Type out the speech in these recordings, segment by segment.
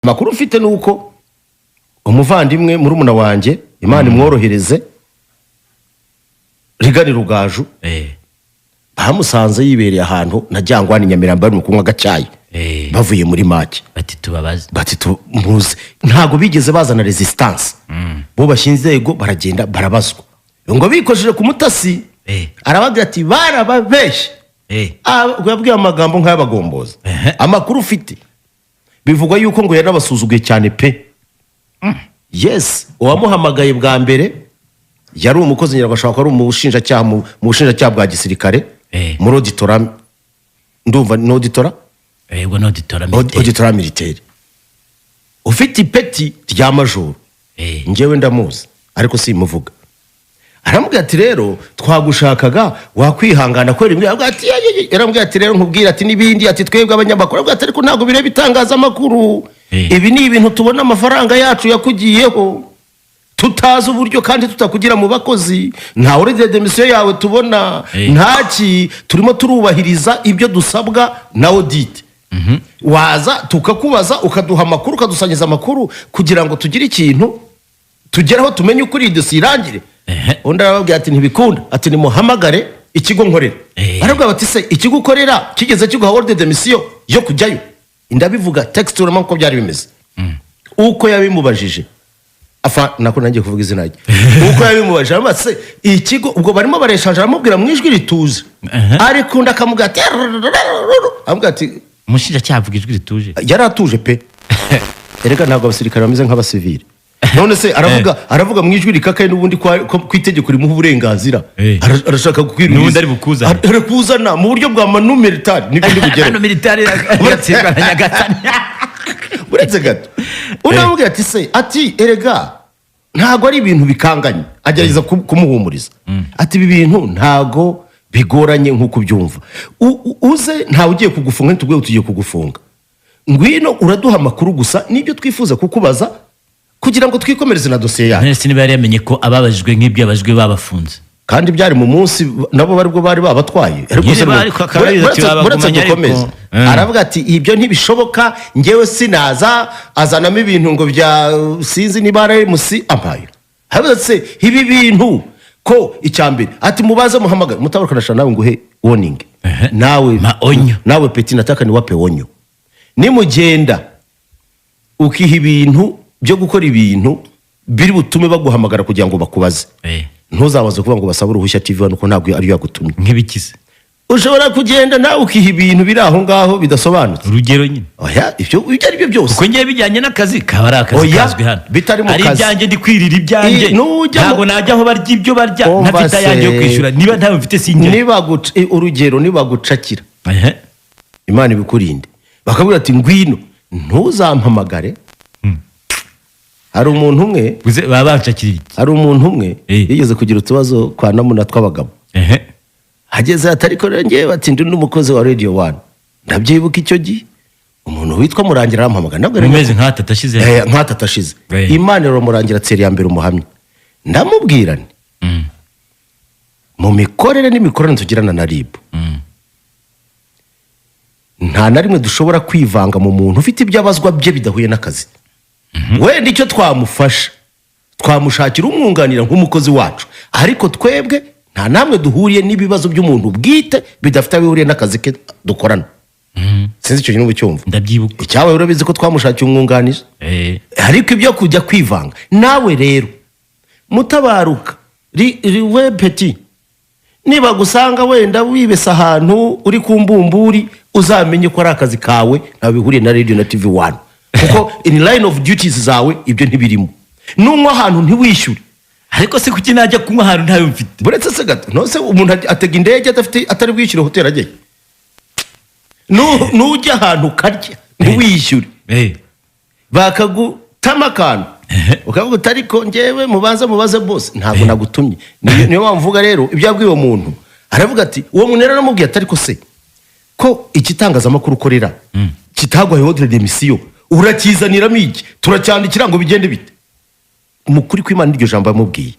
makuru ufite nuko umuvandimwe murumuna wanjye Imana imworohereze Rigari Rugaju bamusanze yibereye ahantu na Jangwani Nyamirambo bari mu kunywa gacyayi bavuye muri make bati tubabaze bati tumuze ntago bigeze bazana resistance bo bashinzego baragenda barabazwa ngo bikojeje ku mutasi arabagira ati barababeshe yabwiye amagambo nk'ayabagomboza amakuru ufite bivugwa yuko ngo yanabasuzuguye cyane pe yes uwamuhamagaye bwa mbere yari umukozi nyirabashaka ari umushinjacyaha mu bushinjacyaha bwa gisirikare muri auditora ndumva no auditora yego no auditora militaire ufite ipeti rya majoro njyewe ndamuzi ariko simuvuga aramubwira ati rero twagushakaga wakwihangana kwera imbere aramubwira ati rero nkubwira ati nibindi ati twebwe abanyamakuru aramubwira ati ariko ntago bireba itangazamakuru ibi ni ibintu tubona amafaranga yacu yakugiyeho tutazi uburyo kandi tutakugira mu bakozi nta urede demission yawe tubona ntaki turimo turubahiriza ibyo dusabwa na audit waza tukakubaza ukaduha amakuru ukadusangiza amakuru kugira ngo tugire ikintu tugeraho tumenye ukuri idosirangire undi arababwira ati ntibikunda ati nimuhamagare ikigo nkorera barabwira bati se ikigo ukorera kigeze kiguha ordre de mission yo kujyayo ndabivuga text uramo ko byari bimeze uko yabimubajije afa nako nangiye kuvuga izina rye uko yabimubajije aramutse ikigo ubwo barimo bareshanje aramubwira mu ijwi rituze ariko ndakamubwira ati amubwira ati umushinjacyaha avuga ijwi rituje yari atuje pe erega ntabwo abasirikare bameze nk'abasivili none se aravuga mu ijwi rikakaye n'ubundi ku itegeko rimuha uburenganzira arashaka kukwiruriza n'ubundi ari bukuzana arakuzana mu buryo bwa manu militari nibyo ndi bugera manu militari yatsirwa na Nyagatare uretse gato unamubwira ati se ati erega ntago ari ibintu bikanganye agerageza kumuhumuriza ati ibi bintu ntago bigoranye nk'uko byumva uze ntawe ugiye kugufunga ntitubwe tugiye kugufunga ngwino uraduha amakuru gusa nibyo twifuza kukubaza kugira ngo twikomereze na dosiye yacu nese niba yari yamenye ko ababajijwe nk'ibyo abajijwe babafunze kandi byari mu munsi nabo baribwo bari babatwaye aravuga ati ibyo ntibishoboka ngewe sinaza azanamo ibintu ngo bya sinzi niba ari musi ampaye habetse ibi bintu ko icyambere ati mubaze muhamagara mutabakanasha nawe nguhe warning nawe peti nataka ni wape onyo nimugenda ukiha ibintu byo gukora ibintu biri butume baguhamagara kugira ngo bakubaze ntuzabaze kuvuga ngo basaba uruhushya TV nuko ntabwo ari yagutumye nk'ibikize ushobora kugenda nawe ukiha ibintu biri aho ngaho bidasobanutse urugero nyine oya ibyo ari byo byose uko ngiye bijyanye n'akazi kaba ari akazi kazwi hano bitari mu kazi ari ibyanjye ndi kwirira ibyanjye ntabwo najya aho barya ibyo barya ntafite ayanjye yo kwishyura niba ntawe mfite sinjye urugero nibagucakira Imana ibikurinde bakabwira ati ngwino ntuzampamagare hari umuntu umwe baba bacakiriye hari umuntu umwe yigeze kugira utubazo kwa namuna tw'abagabo hageze atari ko ngewe bati ndi n'umukozi wa Radio 1 ndabyibuka icyo gihe umuntu witwa Murangira arampamagara nabwo umeze nk'atatashize nk'atatashize Imana rero Murangira tseri ya mbere umuhamya ndamubwira nti mu mikorere n'imikorane tugirana na RIB nta na rimwe dushobora kwivanga mu muntu ufite ibyabazwa bye bidahuye n'akazi wenda icyo twamufasha twamushakira umwunganira nk'umukozi wacu ariko twebwe nta namwe duhuriye n'ibibazo by'umuntu bwite bidafite abihuriye n'akazi ke dukorana sinzi icyo kintu cyumva ndabyibuka icyawe urabizi ko twamushakiye umwunganizi ariko ibyo kujya kwivanga nawe rero mutabaruka we peti niba gusanga wenda wibesa ahantu uri ku mbumburi uzamenye ko ari akazi kawe ntawe bihuriye na Radio na TV 1 kuko in line of duties zawe ibyo ntibirimo nunywa ahantu ntiwishyure ariko se kuki najya kunywa ahantu ntayo mfite buretse se gato nose umuntu atega indege atari bwishyure hotel ajye nujya ahantu ukarya ntiwishyure bakagutama akantu ukavuga utari ko ngewe mubaze bose ntabwo nagutumye niyo wamvuga rero ibyo yabwiye uwo muntu aravuga ati uwo muntu rero namubwiye atari ko se ko igitangazamakuru ukorera kitagwaye ordre de mission urakizaniramo iki turacyandikira ngo bigende bite umukuri kw'Imana iryo jambo yamubwiye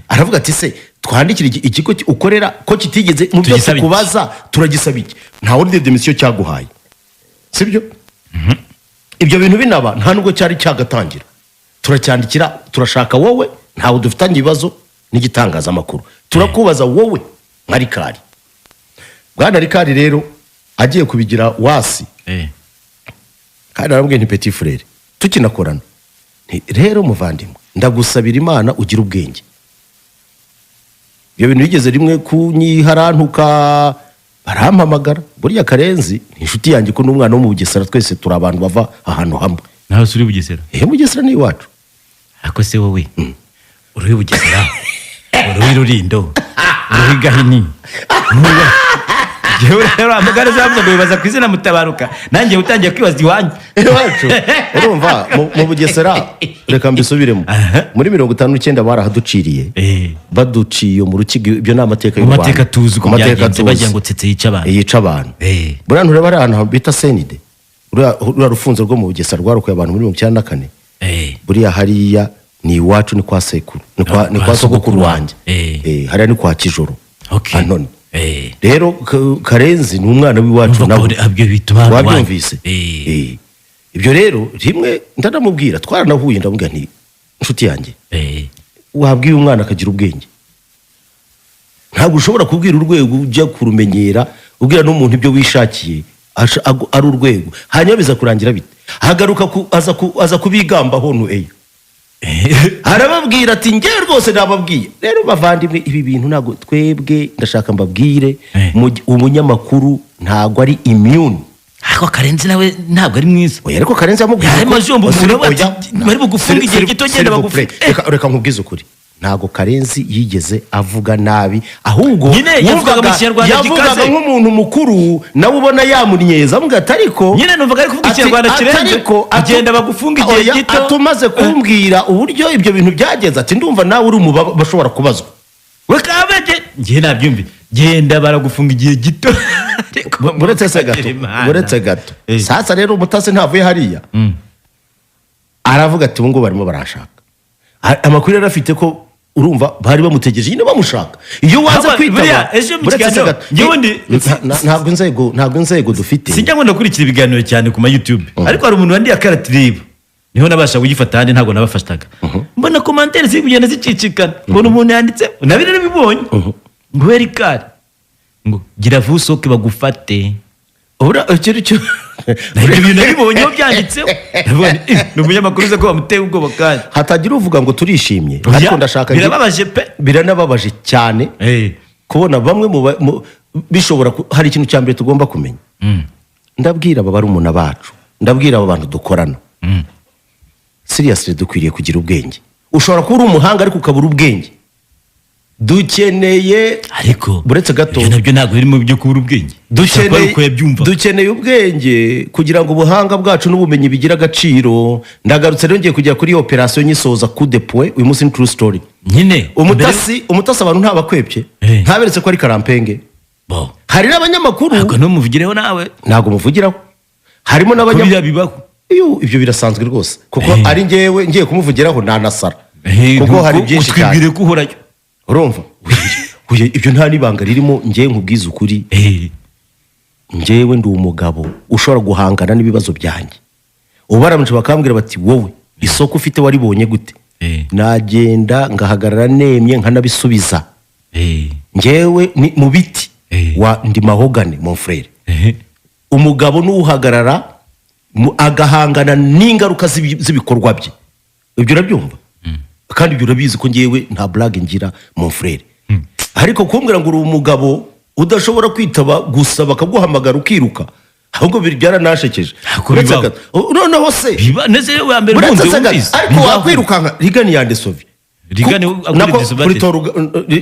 aravuga ati se twandikira ikigo ukorera ko kitigeze mu byo kubaza turagisaba iki nta ordre de mission cyaguhaye sibyo ibyo bintu binaba nta nubwo cyari cyagatangira, turacyandikira, turashaka wowe, ntawe dufitanye ibibazo n'igitangazamakuru, turakubaza wowe nka Rikari. Bwana Rikari rero agiye kubigira wasi, kandi arambwiye nti petit frere tukinakorana, rero muvandimwe ndagusabira Imana ugira ubwenge. Ibyo bintu bigeze rimwe kunyiharantuka, barampamagara. Buriya Karenzi ni inshuti yanjye ko n'umwana wo mu Bugesera, twese turi abantu bava ahantu hamwe. nawe uri Bugesera? Bugesera ni iwacu. Ako se wowe uri Bugesera, uri Rulindo, uri Gahini, yewe rero amagara zavuze ngo bibaza kwizina Mutabaruka, nanjye utangiye kwibaza iwanyu iwacu. Urumva mu Bugesera, reka mbisubiremo, muri 59 barahaduciriye, baduciye mu Rukiga. Ibyo ni amateka y'u Rwanda, amateka tuzi ko byagenze, bagira ngo tsetse yica abantu. Buriya ntureba ari ahantu bita Senide, uriya rufunzo rwo mu Bugesera rwarukuye abantu muri 1994. Buriya hariya ni iwacu, ni kwa sekuru, ni kwa sogokuru wanjye. Hariya ni kwa Kijoro Anoni. Rero Karenzi ni umwana w'iwacu nawe, wabyumvise. Ibyo rero rimwe ndanamubwira, twaranahuye, ndamubwira nti inshuti yanjye, wabwiye umwana akagira ubwenge, ntabwo ushobora kubwira urwego ujya kurumenyera, ubwira n'umuntu ibyo wishakiye ari urwego, hanyuma biza kurangira bite? Hagaruka aza kubigambaho nueyo, arababwira ati ngewe rwose nababwiye. Rero bavandimwe, ibi bintu ntabwo twebwe, ndashaka mbabwire, umunyamakuru ntabwo ari immune. Ako Karenzi nawe ntabwo ari mwiza. Oya, ariko Karenzi yamubwiye bari bugufunga igihe gito, genda bagufunga. Reka nkubwize ukuri, ntabwo Karenzi yigeze avuga nabi, ahubwo yavugaga nk'umuntu mukuru, nawe ubona yamunyeza, avuga ati ariko nyine numvaga ari kuvuga Ikinyarwanda kirenze, agenda bagufunga igihe gito. Atumaze kumbwira uburyo ibyo bintu byagenze, ati ndumva nawe uri mu bashobora kubazwa. We kabege ngiye nabyumvi, genda baragufunga igihe gito. Buretse gato sasa rero umutasi ntavuye hariya, aravuga ati ubu ngubu barimo barashaka. Amakuru yari afite ko, urumva, bari bamutegereje nyine bamushaka. Iyo waza kwitaba, ntabwo inzego dufite. Sinjya ngo ndakurikira ibiganiro cyane ku ma YouTube, ariko hari umuntu wandiye akaratirib, niho nabasha kugifata, handi ntabwo nabafashtaga. Mbona commentaire ziri kugenda zicicikana, mbona umuntu yanditse, nabire nabibonye ngo Rikari ngo gira vusoke bagufate. Ora ikiri cyo ibyo bintu nabibonye byanditseho, ni umunyamakuru uza ko bamuteye ubwoba kandi hatagira uvuga ngo turishimye. Ariko ndashaka, birababaje pe, biranababaje cyane kubona bamwe mu bishobora. Hari ikintu cya mbere tugomba kumenya, ndabwira aba barumuna bacu, ndabwira aba bantu dukorana, seriously dukwiriye kugira ubwenge. Ushobora kuba uri umuhanga ariko ukabura ubwenge. Dukeneye, ariko buretse gato, nabyo ntabwo birimo byo kubura ubwenge. Dukeneye ubwenge kugira ngo ubuhanga bwacu n'ubumenyi bigira agaciro. Ndagarutse rero ngiye kujya kuri operation nyisoza coup de poing, uyu munsi ni true story. Nyine umutasi abantu ntabakwepye, ntaberetse ko ari karampenge. Hari n'abanyamakuru, ntabwo numuvugireho nawe, ntabwo muvugiraho. Harimo n'abanyamakuru bibaho, ibyo birasanzwe rwose, kuko ari ngewe ngiye kumuvugiraho nanasara, kuko hari byinshi cyane. Twibwire ko uhorayo, urumva. Ibyo nta nibanga ririmo. Ngewe nkubwiza ukuri, ngewe ndi umugabo ushobora guhangana n'ibibazo byanjye. Ubaramuje bakambwira bati wowe isoko ufite waribonye gute, nagenda ngahagarara nemye nkanabisubiza. Ngewe ni mu biti ndi mahogane mon frère. Umugabo n'uhagarara agahangana n'ingaruka z'ibikorwa bye. Ibyo urabyumva, kandi ibyo urabizi ko ngewe nta blague ngira mon frère. Ariko kumbwira ngo uri umugabo udashobora kwitaba gusa bakaguhamagara ukiruka, ahubwo byaranashekeje. Noneho se neze wa mbere bunze umvise, ariko wakwirukanka Rigani yande Sovi, Rigani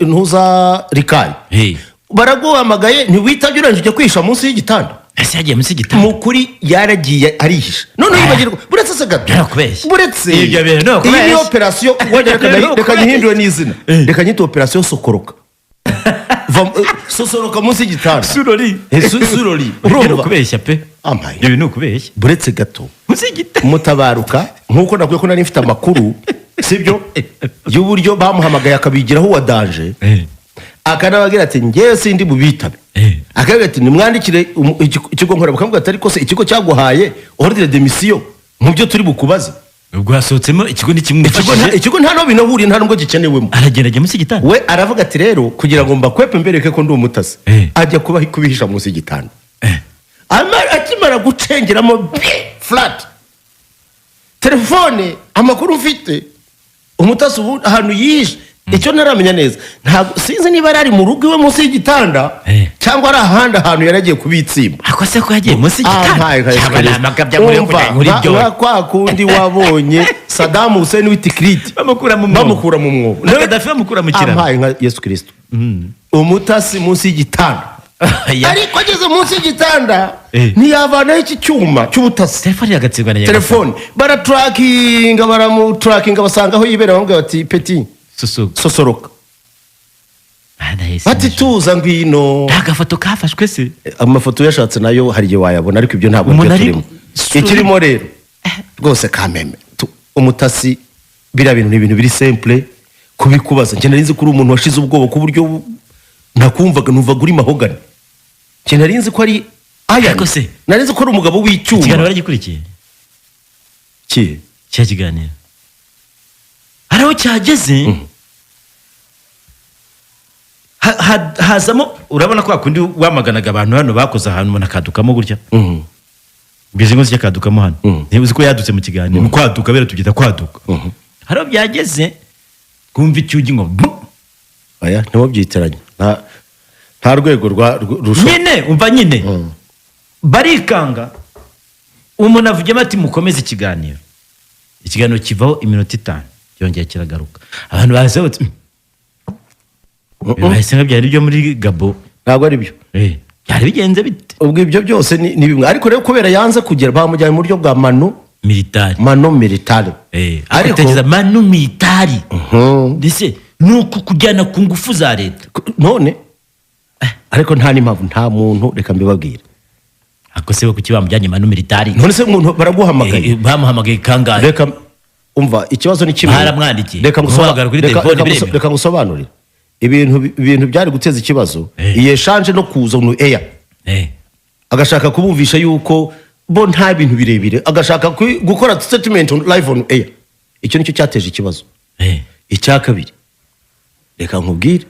ntuza Rikari, baraguhamagaye ntiwitabye, uranje ujya kwisha munsi y'igitanda. Ese yagiye munsi y'igitanda? Mukuri yaragiye arihisha. None yibagirwa, buretse se gato, buretse iyi operation reka nyihindure n'izina, reka nyite operation Sokoroka. Sosoroka munsi y'igitanda, surori urumva kubeshya pe, ibyo ni ukubeshya. Buretse gato, munsi y'igitanda Mutabaruka, nkuko nakwiye ko nari mfite amakuru, sibyo, y'uburyo bamuhamagaye akabigiraho wadanje, akanabagira ati ngewe sindi bubitabe, akagira ati nimwandikire ikigo nkora, bakamubwira ati ariko se ikigo cyaguhaye ordre de mission mu byo turi bukubaze. ubwo hasohotsemo ikigo n'ikimwifashije Ikigo nta no binahuriye, nta nubwo gikenewemo. aragenda ajya munsi y'igitanda We aravuga ati rero kugira ngo mbakwepe mbereke ko ndi umutasi, ajya kubihisha munsi y'igitanda. Akimara gucengeramo flat telefone, amakuru mfite umutasi ubu ahantu yihishe, icyo ntaramenya neza, ntabwo sinzi niba ari mu rugo iwe munsi y'igitanda cyangwa ari ahandi ahantu yaragiye kubitsimba. ako se ko yagiye munsi y'igitanda cyangwa ni amakabya muri byo kwa kundi wabonye Saddam Hussein w'itikiriti bamukura mu mwobo na Gaddafi bamukura mu kiraro ampaye nka Yesu Kristo. Umutasi munsi y'igitanda, ariko ageze munsi y'igitanda ntiyavanaho iki cyuma cy'ubutasi. telefone yagatsirwa na telefone baramuturakinga basanga aho yibera, bamubwira bati peti sosoroka, bati tuza ngwino. nta gafoto kafashwe se? Amafoto yashatse nayo hari igihe wayabona, ariko ibyo ntabwo byo turimo. Ikirimo rero rwose kameme umutasi, biriya bintu ni ibintu biri simple kubikubaza. Njye nari nzi ko uri umuntu washize ubwoba ku buryo nakumvaga numvaga uri mahogani. Njye nari nzi ko ari ariko se nari nzi ko ari umugabo w'icyuma. ikiganiro baragikurikiye cya kiganiro hari aho cyageze hazamo, urabona ko hakundi wamaganaga abantu hano bakoze ahantu umuntu akadukamo gutya, bizi ngo cyakadukamo hano, ntibuzi ko yadutse mu kiganiro mu kwaduka, bera tubyita kwaduka. hari aho byageze kumva icyugi ngo aya ntibabyiteranye, nta rwego rusho nyine umva nyine barikanga. umuntu avugemo ati mukomeze ikiganiro kivaho iminota 5 cyongeye kiragaruka, abantu bahise bati bahise nk'abyari byo muri Gabo. ntabwo ari byo byari bigenze bite? ubwo ibyo byose ni bimwe, ariko rero kubera yanze kugera bamujyanye mu buryo bwa mano militari. ariko tegeza mano militari ndetse nuko kujyana ku ngufu za leta none. ariko nta n'impamvu, nta muntu, reka mbibabwire, ako se kuki bamujyanye mano militari? none se umuntu baraguhamagaye, bamuhamagaye kangahe? reka umva, ikibazo ni kimwe, baramwandikiye, reka ngusobanurire ibintu byari guteza ikibazo. Yeshanje no kuza mu eya agashaka kubumvisha yuko bo nta bintu birebire, agashaka gukora statement live on air. Icyo nicyo cyateje ikibazo. Icya kabiri, reka nkubwire,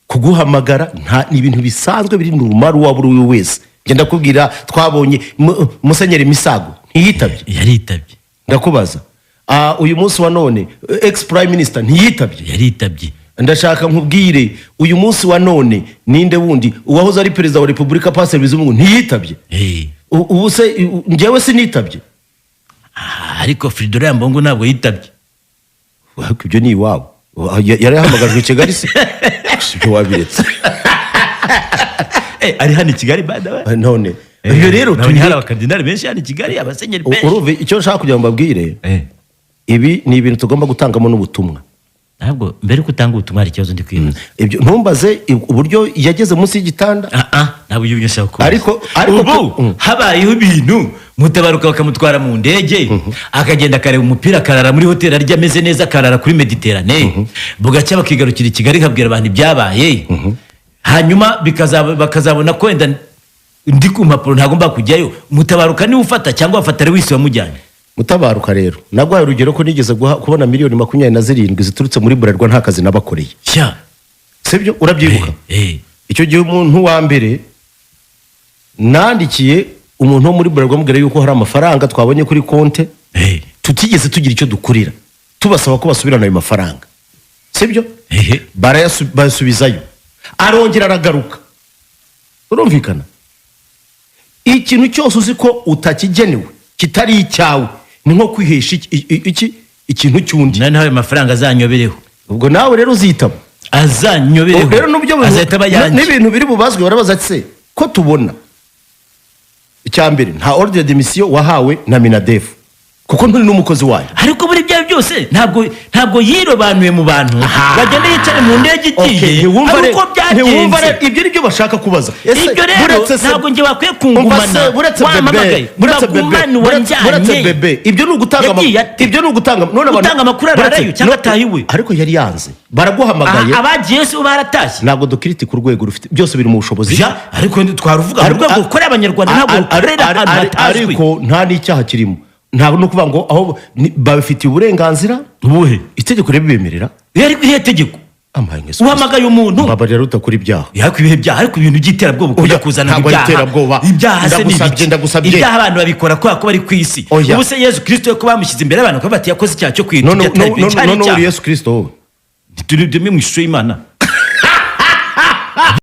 kuguhamagara ni ibintu bisanzwe biri normal wa buri wese. Ngenda kubwira twabonye Musenyeri Misago ntiyitabye, yaritabye. Ndakubaza uyu munsi wa none ex prime minister ntiyitabye, yaritabye. Ndashaka nkubwire uyu munsi wa none ninde wundi uwahoze ari perezida wa Republika Pastor Bizimungu ntiyitabye. Ubu se njyewe sinitabye, ariko Fridolin Mbongo ntabwo yitabye. Ibyo ni iwabo, yarahamagajwe i Kigali se ibyo wabiretse. ari hano i Kigali bada none ibyo rero turi hari abakardinali benshi hano i Kigali, abasenyeri benshi. Uruve icyo nshaka kugira ngo mbabwire, ibi ni ibintu tugomba gutangamo n'ubutumwa. Ntabwo mbere kutanga ubutumwa hari ikibazo ndi kwibaza. Ibyo ntumbaze uburyo yageze munsi y'igitanda. Ntabwo ibyo byashaka ko. Ariko habayeho ibintu mutabaruka bakamutwara mu ndege akagenda akareba umupira, akarara muri hoteli arya ameze neza, akarara kuri Mediterane, bugacya bakigarukira i Kigali kabwira abantu ibyabaye, hanyuma bakazabona ko wenda ndi ku mpapuro ntagomba kujyayo. Mutabaruka niwe ufata cyangwa wafatare wese wamujyanye. Mutabaruka rero nagwaye urugero ko nigeze kubona miliyoni 27 ziturutse muri Bralirwa nta kazi nabakoreye. Sibyo urabyibuka? Icyo gihe umuntu wa mbere nandikiye umuntu wo muri Bralirwa mubwira yuko hari amafaranga twabonye kuri konte, tutigeze tugira icyo dukurira, tubasaba ko basubirana ayo mafaranga. Sibyo? Barayasubizayo, arongera aragaruka. Urumvikana? Ikintu cyose uzi ko utakigenewe kitari icyawe ni nko kwihesha ikintu cyundi. None ayo mafaranga azanyobereho. Ubwo nawe rero uzitaba azanyobereho, rero nubyo azahita bayanje n'ibintu biri bubazwe. Barabaza ati ko tubona icyambere nta ordre de mission wahawe na Minadef kuko nturi n'umukozi wayo. Ariko buri bya byose ntabwo yirobanuye mu bantu bagenda yicare mu ndege igiye. Ariko byagenze ibyo nibyo bashaka kubaza. Ibyo rero ntabwo nje bakwiye kungumana. Buretse bebe ibyo ni ugutanga none gutanga amakuru ararayo cyangwa atahiwe. Ariko yari yanze, baraguhamagaye. Abagiye se baratashye. Ntabwo dukiriti ku rwego rufite byose biri mu bushobozi. Ariko twaruvuga mu rwego kore abanyarwanda ntabwo korera ahantu hatazwi. Ariko nta n'icyaha kirimo. ntabwo no kuvuga ngo aho babifitiye uburenganzira ubuhe itegeko ribibemerera yari kwihe tegeko amaye ngeso uhamagaye umuntu babarira utakora ibyaha yako ibihe byaha ariko ibintu by'iterabwoba kujya kuzana ibyaha se ndagusabye ibyaha abantu babikora kubera ko bari ku isi ubu se Yesu Kristo ko bamushyize imbere abantu ko bati yakoze icyaha cyo kwita none uri Yesu Kristo wowe turi mu ishusho y'Imana